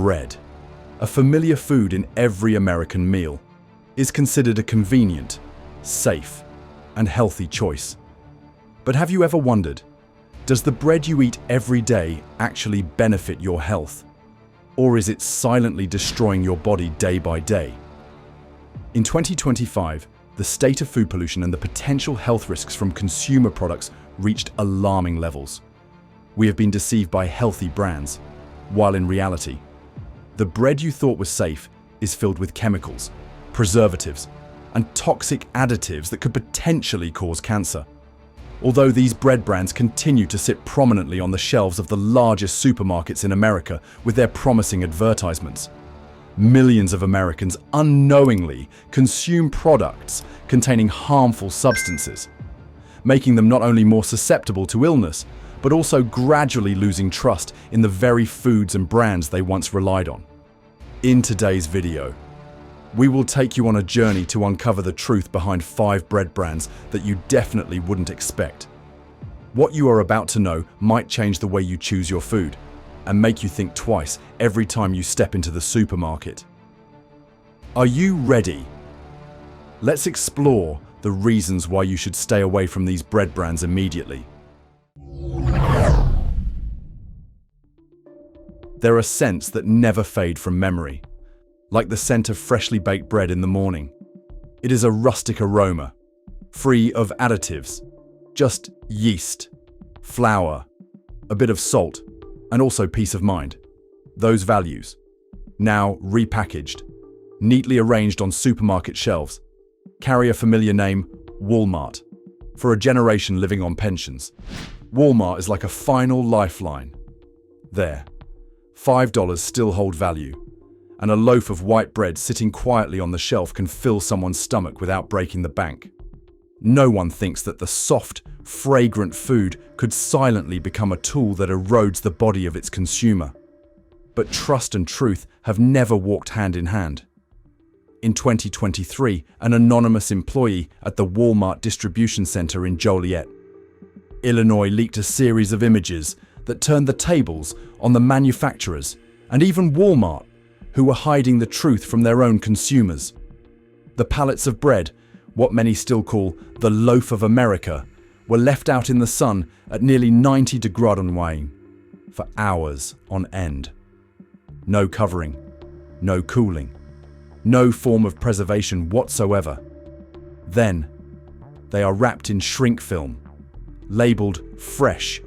Bread, a familiar food in every American meal, is considered a convenient, safe, and healthy choice. But have you ever wondered, does the bread you eat every day actually benefit your health? Or is it silently destroying your body day by day? In 2025, the state of food pollution and the potential health risks from consumer products reached alarming levels. We have been deceived by healthy brands, while in reality, the bread you thought was safe is filled with chemicals, preservatives, and toxic additives that could potentially cause cancer. Although these bread brands continue to sit prominently on the shelves of the largest supermarkets in America with their promising advertisements, millions of Americans unknowingly consume products containing harmful substances, making them not only more susceptible to illness, but also gradually losing trust in the very foods and brands they once relied on. In today's video, we will take you on a journey to uncover the truth behind 5 bread brands that you definitely wouldn't expect. What you are about to know might change the way you choose your food and make you think twice every time you step into the supermarket. Are you ready? Let's explore the reasons why you should stay away from these bread brands immediately. They're a scents that never fade from memory, like the scent of freshly baked bread in the morning. It is a rustic aroma, free of additives, just yeast, flour, a bit of salt, and also peace of mind. Those values, now repackaged, neatly arranged on supermarket shelves, carry a familiar name, Walmart. For a generation living on pensions, Walmart is like a final lifeline. There, $5 still hold value, and a loaf of white bread sitting quietly on the shelf can fill someone's stomach without breaking the bank. No one thinks that the soft, fragrant food could silently become a tool that erodes the body of its consumer. But trust and truth have never walked hand in hand. In 2023, an anonymous employee at the Walmart distribution center in Joliet, Illinois, leaked a series of images that turned the tables on the manufacturers and even Walmart, who were hiding the truth from their own consumers. The pallets of bread, what many still call the loaf of America, were left out in the sun at nearly 90 degrees Fahrenheit for hours on end. No covering, no cooling, no form of preservation whatsoever. Then, they are wrapped in shrink film, labeled fresh,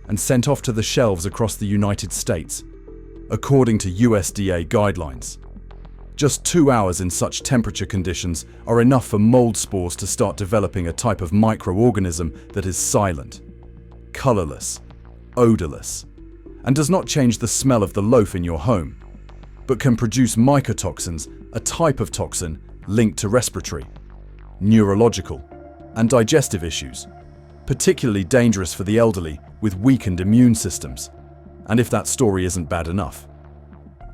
and sent off to the shelves across the United States, according to USDA guidelines. Just 2 hours in such temperature conditions are enough for mold spores to start developing a type of microorganism that is silent, colorless, odorless, and does not change the smell of the loaf in your home, but can produce mycotoxins, a type of toxin linked to respiratory, neurological, and digestive issues, particularly dangerous for the elderly with weakened immune systems. And if that story isn't bad enough,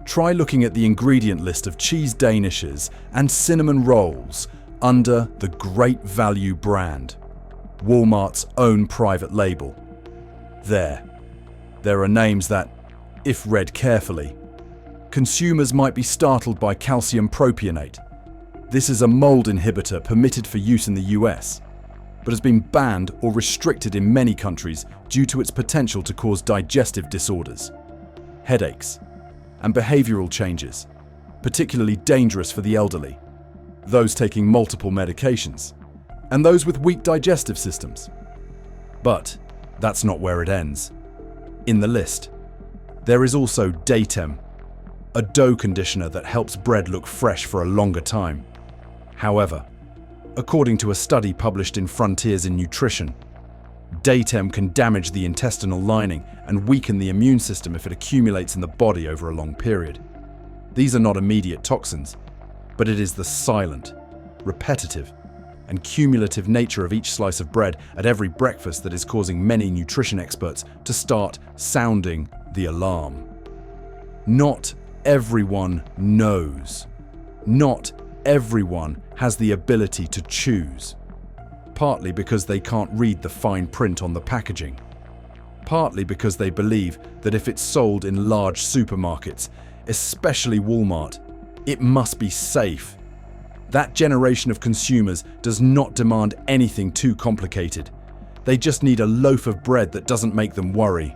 try looking at the ingredient list of cheese danishes and cinnamon rolls under the Great Value brand, Walmart's own private label. There are names that, if read carefully, consumers might be startled by: calcium propionate. This is a mold inhibitor permitted for use in the US, but has been banned or restricted in many countries due to its potential to cause digestive disorders, headaches, and behavioral changes, particularly dangerous for the elderly, those taking multiple medications, and those with weak digestive systems. But that's not where it ends. In the list, there is also Datem, a dough conditioner that helps bread look fresh for a longer time. However, according to a study published in Frontiers in Nutrition, Datem can damage the intestinal lining and weaken the immune system if it accumulates in the body over a long period. These are not immediate toxins, but it is the silent, repetitive, and cumulative nature of each slice of bread at every breakfast that is causing many nutrition experts to start sounding the alarm. Not everyone knows. Not everyone has the ability to choose, partly because they can't read the fine print on the packaging, partly because they believe that if it's sold in large supermarkets, especially Walmart. It must be safe. That generation of consumers does not demand anything too complicated. They just need a loaf of bread that doesn't make them worry.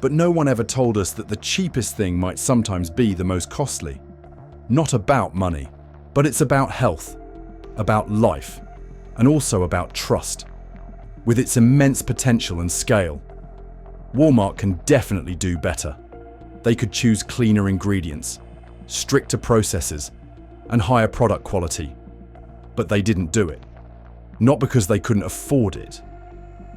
But no one ever told us that the cheapest thing might sometimes be the most costly. Not about money, but it's about health, about life, and also about trust. With its immense potential and scale, Walmart can definitely do better. They could choose cleaner ingredients, stricter processes, and higher product quality. But they didn't do it. Not because they couldn't afford it,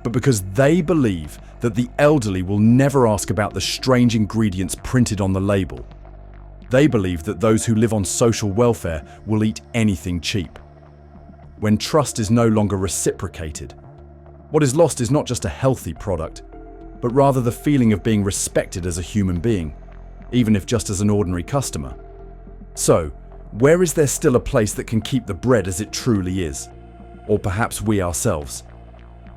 but because they believe that the elderly will never ask about the strange ingredients printed on the label. They believe that those who live on social welfare will eat anything cheap. When trust is no longer reciprocated, what is lost is not just a healthy product, but rather the feeling of being respected as a human being, even if just as an ordinary customer. So, where is there still a place that can keep the bread as it truly is? Or perhaps we ourselves?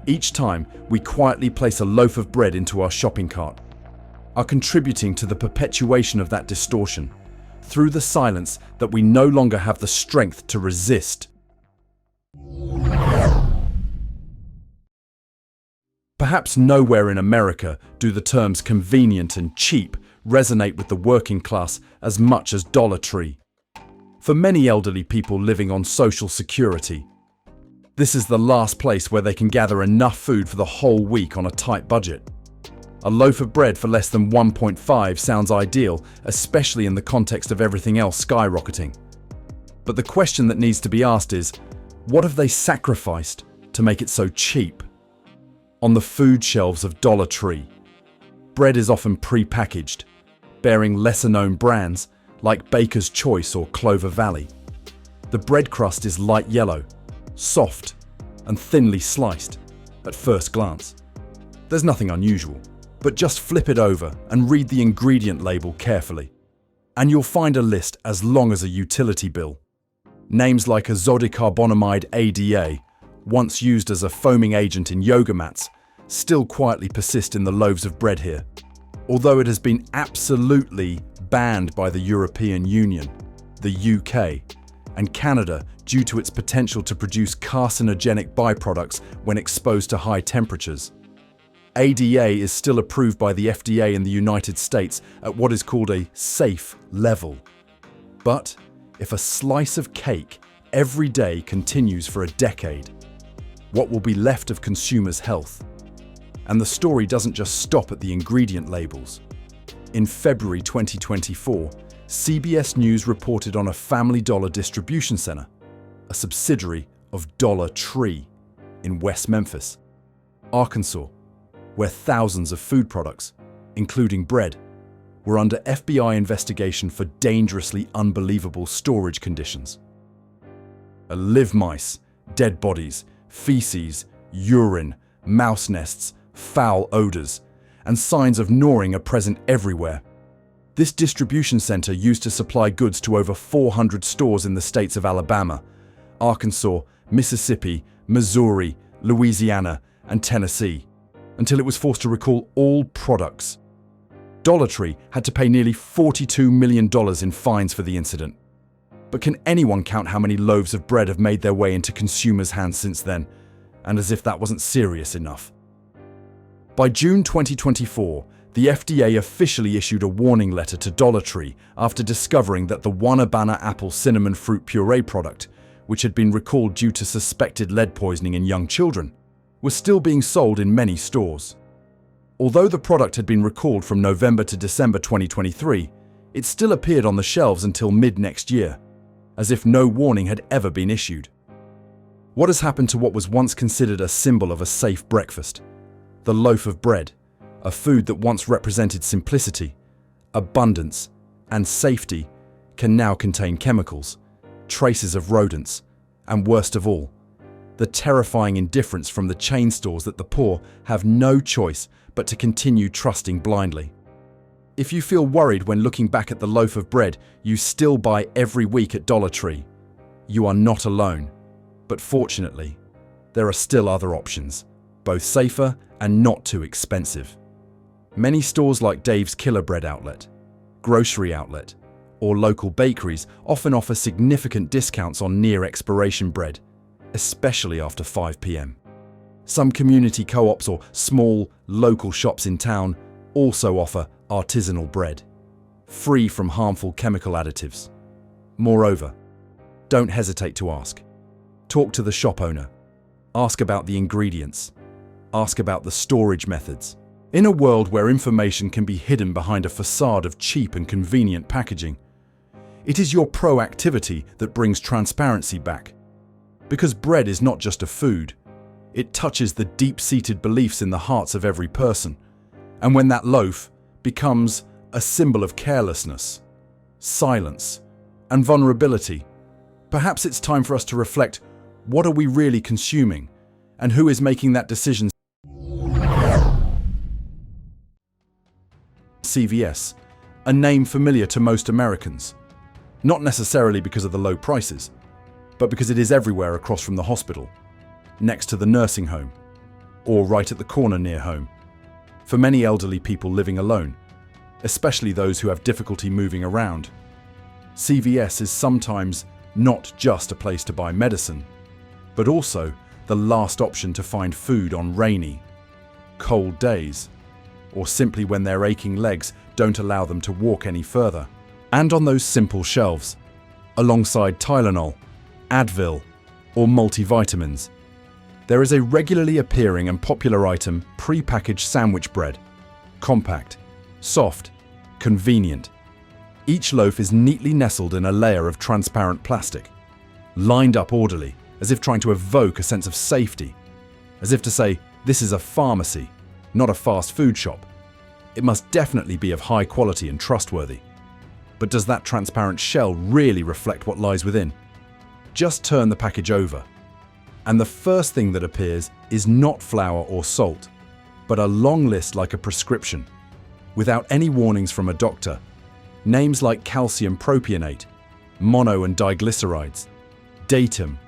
Each time we quietly place a loaf of bread into our shopping cart, are contributing to the perpetuation of that distortion, through the silence that we no longer have the strength to resist. Perhaps nowhere in America do the terms convenient and cheap resonate with the working class as much as Dollar Tree. For many elderly people living on Social Security, this is the last place where they can gather enough food for the whole week on a tight budget. A loaf of bread for less than 1.5 sounds ideal, especially in the context of everything else skyrocketing. But the question that needs to be asked is, what have they sacrificed to make it so cheap? On the food shelves of Dollar Tree, bread is often pre-packaged, bearing lesser-known brands like Baker's Choice or Clover Valley. The bread crust is light yellow, soft, and thinly sliced at first glance. There's nothing unusual, but just flip it over and read the ingredient label carefully, and you'll find a list as long as a utility bill. Names like azodicarbonamide ADA, once used as a foaming agent in yoga mats, still quietly persist in the loaves of bread here. Although it has been absolutely banned by the European Union, the UK, and Canada due to its potential to produce carcinogenic byproducts when exposed to high temperatures. ADA is still approved by the FDA in the United States at what is called a safe level. But if a slice of cake every day continues for a decade, what will be left of consumers' health? And the story doesn't just stop at the ingredient labels. In February 2024, CBS News reported on a Family Dollar distribution center, a subsidiary of Dollar Tree, in West Memphis, Arkansas, where thousands of food products, including bread, were under FBI investigation for dangerously unbelievable storage conditions. Live mice, dead bodies, feces, urine, mouse nests, foul odors, and signs of gnawing are present everywhere. This distribution center used to supply goods to over 400 stores in the states of Alabama, Arkansas, Mississippi, Missouri, Louisiana, and Tennessee, until it was forced to recall all products. Dollar Tree had to pay nearly $42 million in fines for the incident. But can anyone count how many loaves of bread have made their way into consumers' hands since then? And as if that wasn't serious enough. By June 2024, the FDA officially issued a warning letter to Dollar Tree after discovering that the Wanabana apple cinnamon fruit puree product, which had been recalled due to suspected lead poisoning in young children, was still being sold in many stores. Although the product had been recalled from November to December 2023, it still appeared on the shelves until mid-next year, as if no warning had ever been issued. What has happened to what was once considered a symbol of a safe breakfast? The loaf of bread, a food that once represented simplicity, abundance, and safety, can now contain chemicals, traces of rodents, and worst of all, the terrifying indifference from the chain stores that the poor have no choice but to continue trusting blindly. If you feel worried when looking back at the loaf of bread you still buy every week at Dollar Tree, you are not alone. But fortunately, there are still other options, both safer and not too expensive. Many stores like Dave's Killer Bread Outlet, grocery outlet or local bakeries often offer significant discounts on near-expiration bread, especially after 5 p.m. Some community co-ops or small, local shops in town also offer artisanal bread, free from harmful chemical additives. Moreover, don't hesitate to ask. Talk to the shop owner. Ask about the ingredients. Ask about the storage methods. In a world where information can be hidden behind a facade of cheap and convenient packaging, it is your proactivity that brings transparency back. Because bread is not just a food, it touches the deep-seated beliefs in the hearts of every person. And when that loaf becomes a symbol of carelessness, silence, and vulnerability, perhaps it's time for us to reflect: what are we really consuming, and who is making that decision? CVS, a name familiar to most Americans, not necessarily because of the low prices, but because it is everywhere across from the hospital, next to the nursing home, or right at the corner near home. For many elderly people living alone, especially those who have difficulty moving around, CVS is sometimes not just a place to buy medicine, but also the last option to find food on rainy, cold days, or simply when their aching legs don't allow them to walk any further. And on those simple shelves, alongside Tylenol, Advil, or multivitamins, there is a regularly appearing and popular item: pre-packaged sandwich bread. Compact, soft, convenient. Each loaf is neatly nestled in a layer of transparent plastic, lined up orderly, as if trying to evoke a sense of safety, as if to say, this is a pharmacy, not a fast food shop. It must definitely be of high quality and trustworthy. But does that transparent shell really reflect what lies within? Just turn the package over, and the first thing that appears is not flour or salt, but a long list like a prescription, without any warnings from a doctor. Names like calcium propionate, mono and diglycerides, datum,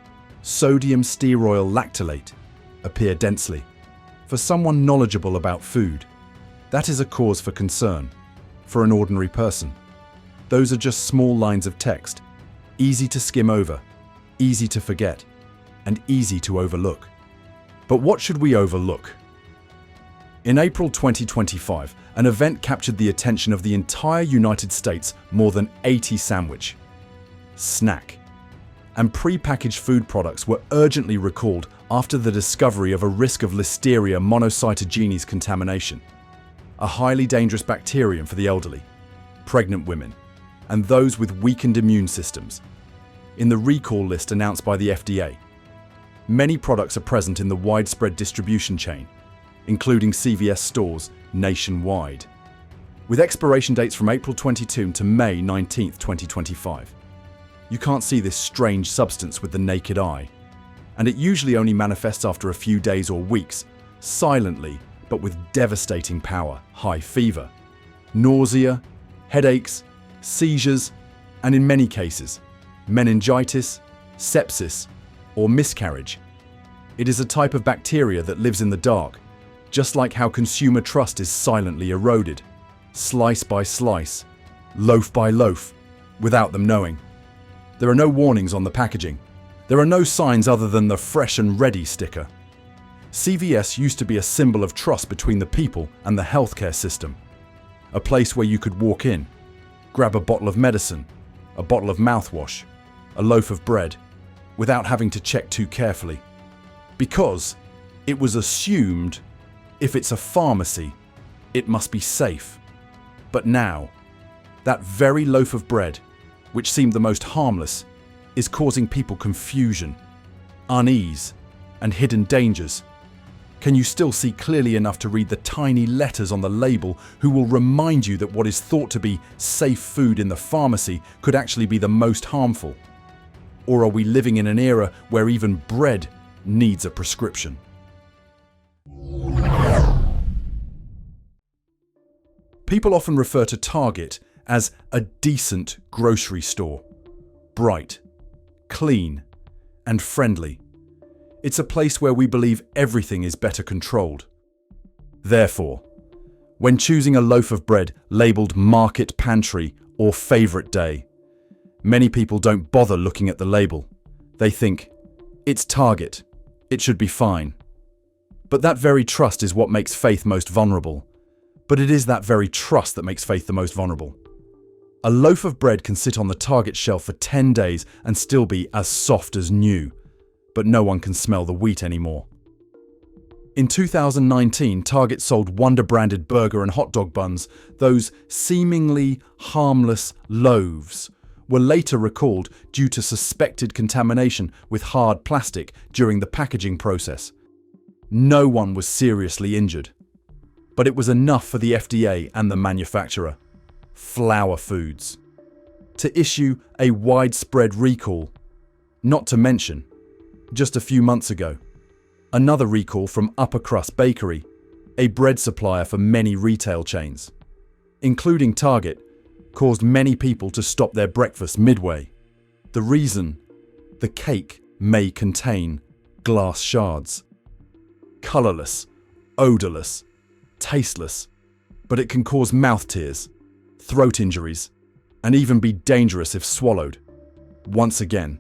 sodium stearoyl lactylate appear densely. For someone knowledgeable about food, that is a cause for concern. For an ordinary person, those are just small lines of text, easy to skim over, easy to forget, and easy to overlook. But what should we overlook? In April 2025, an event captured the attention of the entire United States. More than 80 sandwich, snack, and pre-packaged food products were urgently recalled after the discovery of a risk of Listeria monocytogenes contamination, a highly dangerous bacterium for the elderly, pregnant women, and those with weakened immune systems. In the recall list announced by the FDA, many products are present in the widespread distribution chain, including CVS stores nationwide, with expiration dates from April 22 to May 19, 2025. You can't see this strange substance with the naked eye, and it usually only manifests after a few days or weeks, silently but with devastating power: high fever, nausea, headaches, seizures, and in many cases, meningitis, sepsis, or miscarriage. It is a type of bacteria that lives in the dark, just like how consumer trust is silently eroded, slice by slice, loaf by loaf, without them knowing. There are no warnings on the packaging. There are no signs other than the fresh and ready sticker. CVS used to be a symbol of trust between the people and the healthcare system. A place where you could walk in, grab a bottle of medicine, a bottle of mouthwash, a loaf of bread, without having to check too carefully. Because it was assumed, if it's a pharmacy, it must be safe. But now, that very loaf of bread, which seemed the most harmless, is causing people confusion, unease, and hidden dangers. Can you still see clearly enough to read the tiny letters on the label who will remind you that what is thought to be safe food in the pharmacy could actually be the most harmful? Or are we living in an era where even bread needs a prescription? People often refer to Target as a decent grocery store. Bright, clean, and friendly. It's a place where we believe everything is better controlled. Therefore, When choosing a loaf of bread labeled Market Pantry or Favorite Day, many people don't bother looking at the label. They think, it's Target, it should be fine. But that very trust is what makes faith most vulnerable. But it is that very trust that makes faith the most vulnerable. A loaf of bread can sit on the Target shelf for 10 days and still be as soft as new, but no one can smell the wheat anymore. In 2019, Target sold Wonder-branded burger and hot dog buns. Those seemingly harmless loaves were later recalled due to suspected contamination with hard plastic during the packaging process. No one was seriously injured, but it was enough for the FDA and the manufacturer, Flour Foods, to issue a widespread recall. Not to mention, just a few months ago, another recall from Upper Crust Bakery, a bread supplier for many retail chains, including Target, caused many people to stop their breakfast midway. The reason? The cake may contain glass shards. Colorless, odorless, tasteless, but it can cause mouth tears, throat injuries, and even be dangerous if swallowed. Once again,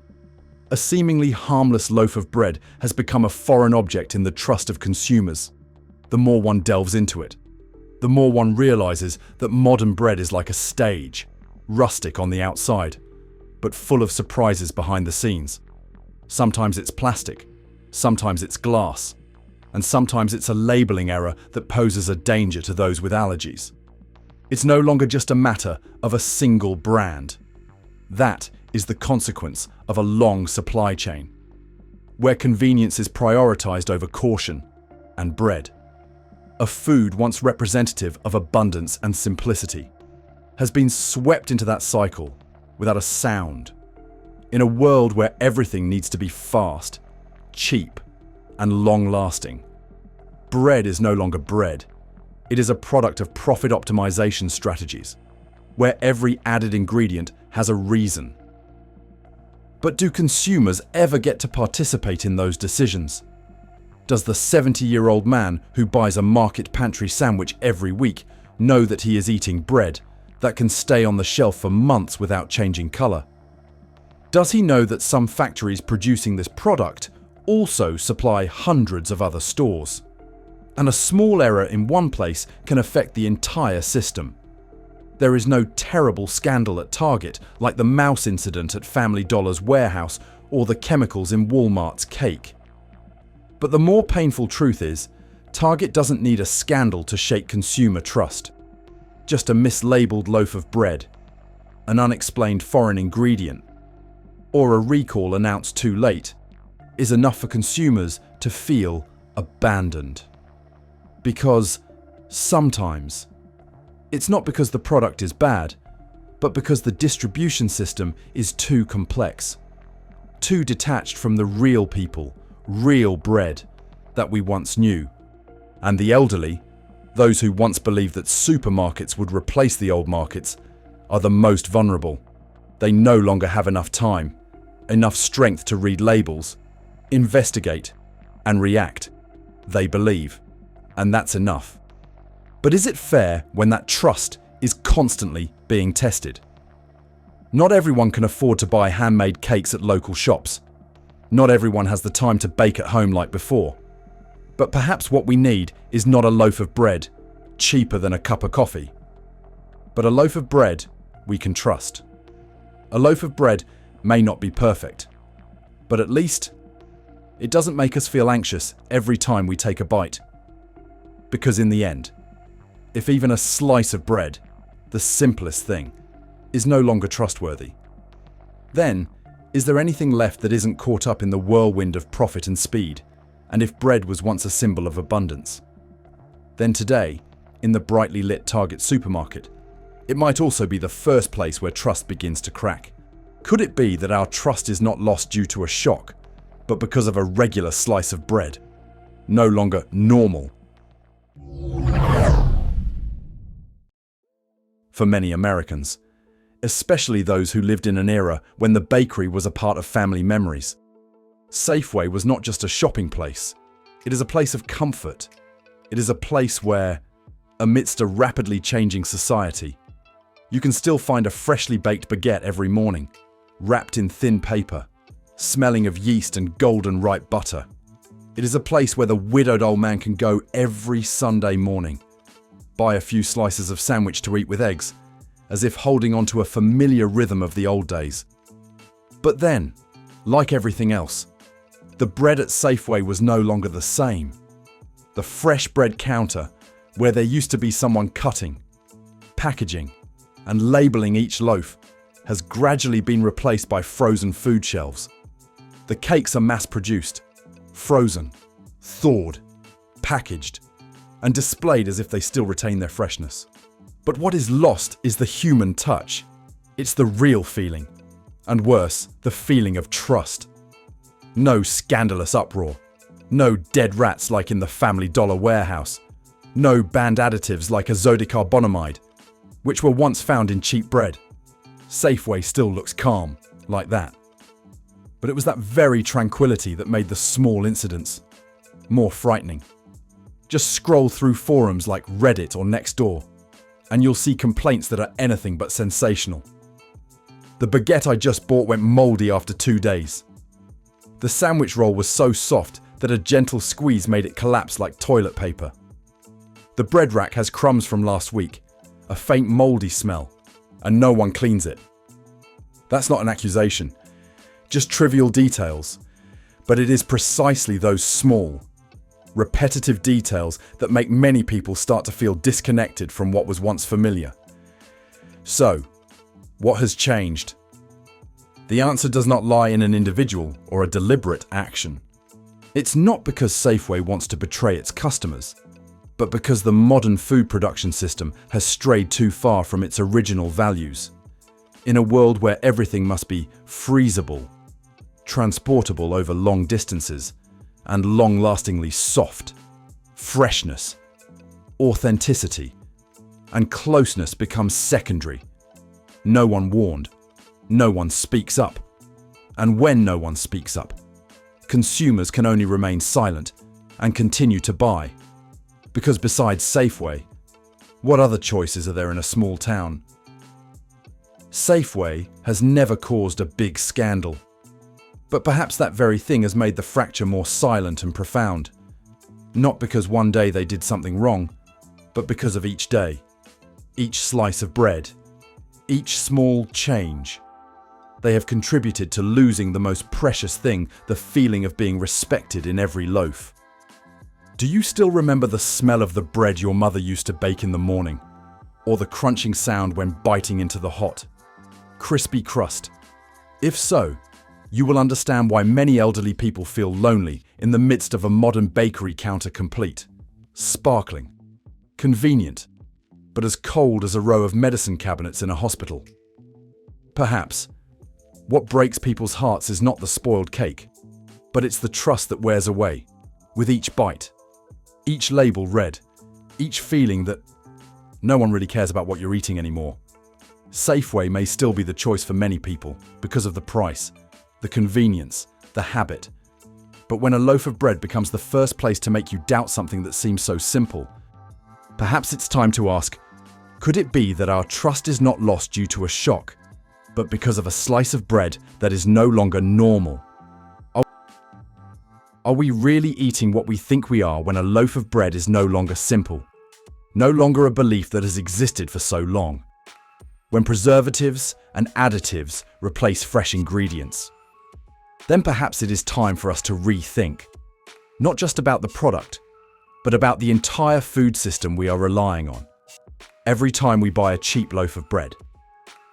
a seemingly harmless loaf of bread has become a foreign object in the trust of consumers. The more one delves into it, the more one realizes that modern bread is like a stage, rustic on the outside, but full of surprises behind the scenes. Sometimes it's plastic, sometimes it's glass, and sometimes it's a labeling error that poses a danger to those with allergies. It's no longer just a matter of a single brand. That is the consequence of a long supply chain, where convenience is prioritized over caution and bread. A food once representative of abundance and simplicity has been swept into that cycle without a sound. In a world where everything needs to be fast, cheap, and long-lasting, bread is no longer bread. It is a product of profit optimization strategies, where every added ingredient has a reason. But do consumers ever get to participate in those decisions? Does the 70-year-old man who buys a Market Pantry sandwich every week know that he is eating bread that can stay on the shelf for months without changing color? Does he know that some factories producing this product also supply hundreds of other stores? And a small error in one place can affect the entire system. There is no terrible scandal at Target like the mouse incident at Family Dollar's warehouse or the chemicals in Walmart's cake. But the more painful truth is, Target doesn't need a scandal to shake consumer trust. Just a mislabeled loaf of bread, an unexplained foreign ingredient, or a recall announced too late is enough for consumers to feel abandoned. Because sometimes, it's not because the product is bad, but because the distribution system is too complex, too detached from the real people, real bread that we once knew. And the elderly, those who once believed that supermarkets would replace the old markets, are the most vulnerable. They no longer have enough time, enough strength to read labels, investigate, and react. They believe, and that's enough. But is it fair when that trust is constantly being tested? Not everyone can afford to buy handmade cakes at local shops. Not everyone has the time to bake at home like before. But perhaps what we need is not a loaf of bread, cheaper than a cup of coffee, but a loaf of bread we can trust. A loaf of bread may not be perfect, but at least it doesn't make us feel anxious every time we take a bite. Because in the end, if even a slice of bread, the simplest thing, is no longer trustworthy, then is there anything left that isn't caught up in the whirlwind of profit and speed? And if bread was once a symbol of abundance, then today, in the brightly lit Target supermarket, it might also be the first place where trust begins to crack. Could it be that our trust is not lost due to a shock, but because of a regular slice of bread, no longer normal? For many Americans, especially those who lived in an era when the bakery was a part of family memories, Safeway was not just a shopping place. It is a place of comfort. It is a place where Amidst a rapidly changing society, you can still find a freshly baked baguette every morning, wrapped in thin paper, smelling of yeast and golden ripe butter. It is a place where the widowed old man can go every Sunday morning, buy a few slices of sandwich to eat with eggs, as if holding on to a familiar rhythm of the old days. But then, like everything else, the bread at Safeway was no longer the same. The fresh bread counter, where there used to be someone cutting, packaging, and labeling each loaf, has gradually been replaced by frozen food shelves. The cakes are mass-produced, frozen, thawed, packaged, and displayed as if they still retain their freshness. But what is lost is the human touch. It's the real feeling, and worse, the feeling of trust. No scandalous uproar, no dead rats like in the Family Dollar warehouse, no banned additives like azodicarbonamide, which were once found in cheap bread. Safeway still looks calm, like that. But it was that very tranquility that made the small incidents more frightening. Just scroll through forums like Reddit or Nextdoor, and you'll see complaints that are anything but sensational. The baguette I just bought went moldy after 2 days. The sandwich roll was so soft that a gentle squeeze made it collapse like toilet paper. The bread rack has crumbs from last week, a faint moldy smell, and no one cleans it. That's not an accusation, just trivial details, but it is precisely those small, repetitive details that make many people start to feel disconnected from what was once familiar. So, what has changed? The answer does not lie in an individual or a deliberate action. It's not because Safeway wants to betray its customers, but because the modern food production system has strayed too far from its original values. In a world where everything must be freezable, transportable over long distances, and long-lastingly soft, freshness, authenticity, and closeness becomes secondary. No one warned, no one speaks up, and when no one speaks up, consumers can only remain silent and continue to buy. Because besides Safeway, what other choices are there in a small town? Safeway has never caused a big scandal, but perhaps that very thing has made the fracture more silent and profound. Not because one day they did something wrong, but because of each day, each slice of bread, each small change. They have contributed to losing the most precious thing, the feeling of being respected in every loaf. Do you still remember the smell of the bread your mother used to bake in the morning? Or the crunching sound when biting into the hot, crispy crust? If so, you will understand why many elderly people feel lonely in the midst of a modern bakery counter complete, sparkling, convenient, but as cold as a row of medicine cabinets in a hospital. Perhaps, what breaks people's hearts is not the spoiled cake, but it's the trust that wears away, with each bite, each label read, each feeling that no one really cares about what you're eating anymore. Safeway may still be the choice for many people because of the price, the convenience, the habit. But when a loaf of bread becomes the first place to make you doubt something that seems so simple, perhaps it's time to ask, could it be that our trust is not lost due to a shock, but because of a slice of bread that is no longer normal? Are we really eating what we think we are when a loaf of bread is no longer simple? No longer a belief that has existed for so long? When preservatives and additives replace fresh ingredients? Then perhaps it is time for us to rethink, not just about the product, but about the entire food system we are relying on. Every time we buy a cheap loaf of bread,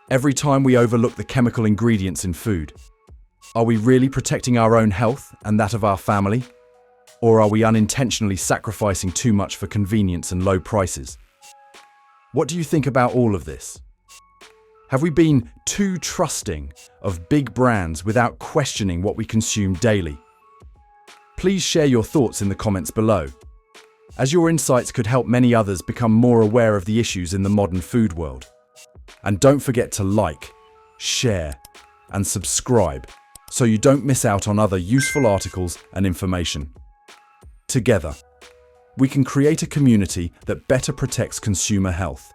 every time we overlook the chemical ingredients in food, are we really protecting our own health and that of our family? Or are we unintentionally sacrificing too much for convenience and low prices? What do you think about all of this? Have we been too trusting of big brands without questioning what we consume daily? Please share your thoughts in the comments below, as your insights could help many others become more aware of the issues in the modern food world. And don't forget to like, share, and subscribe so you don't miss out on other useful articles and information. Together, we can create a community that better protects consumer health.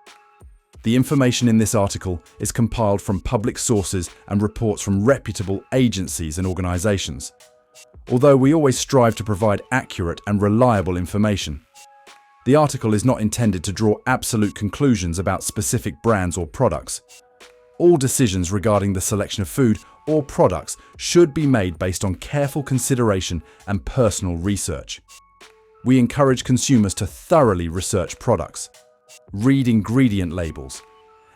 The information in this article is compiled from public sources and reports from reputable agencies and organizations, although we always strive to provide accurate and reliable information. The article is not intended to draw absolute conclusions about specific brands or products. All decisions regarding the selection of food or products should be made based on careful consideration and personal research. We encourage consumers to thoroughly research products, read ingredient labels,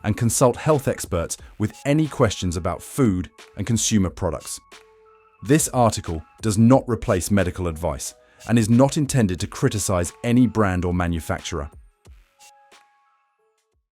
and consult health experts with any questions about food and consumer products. This article does not replace medical advice and is not intended to criticize any brand or manufacturer.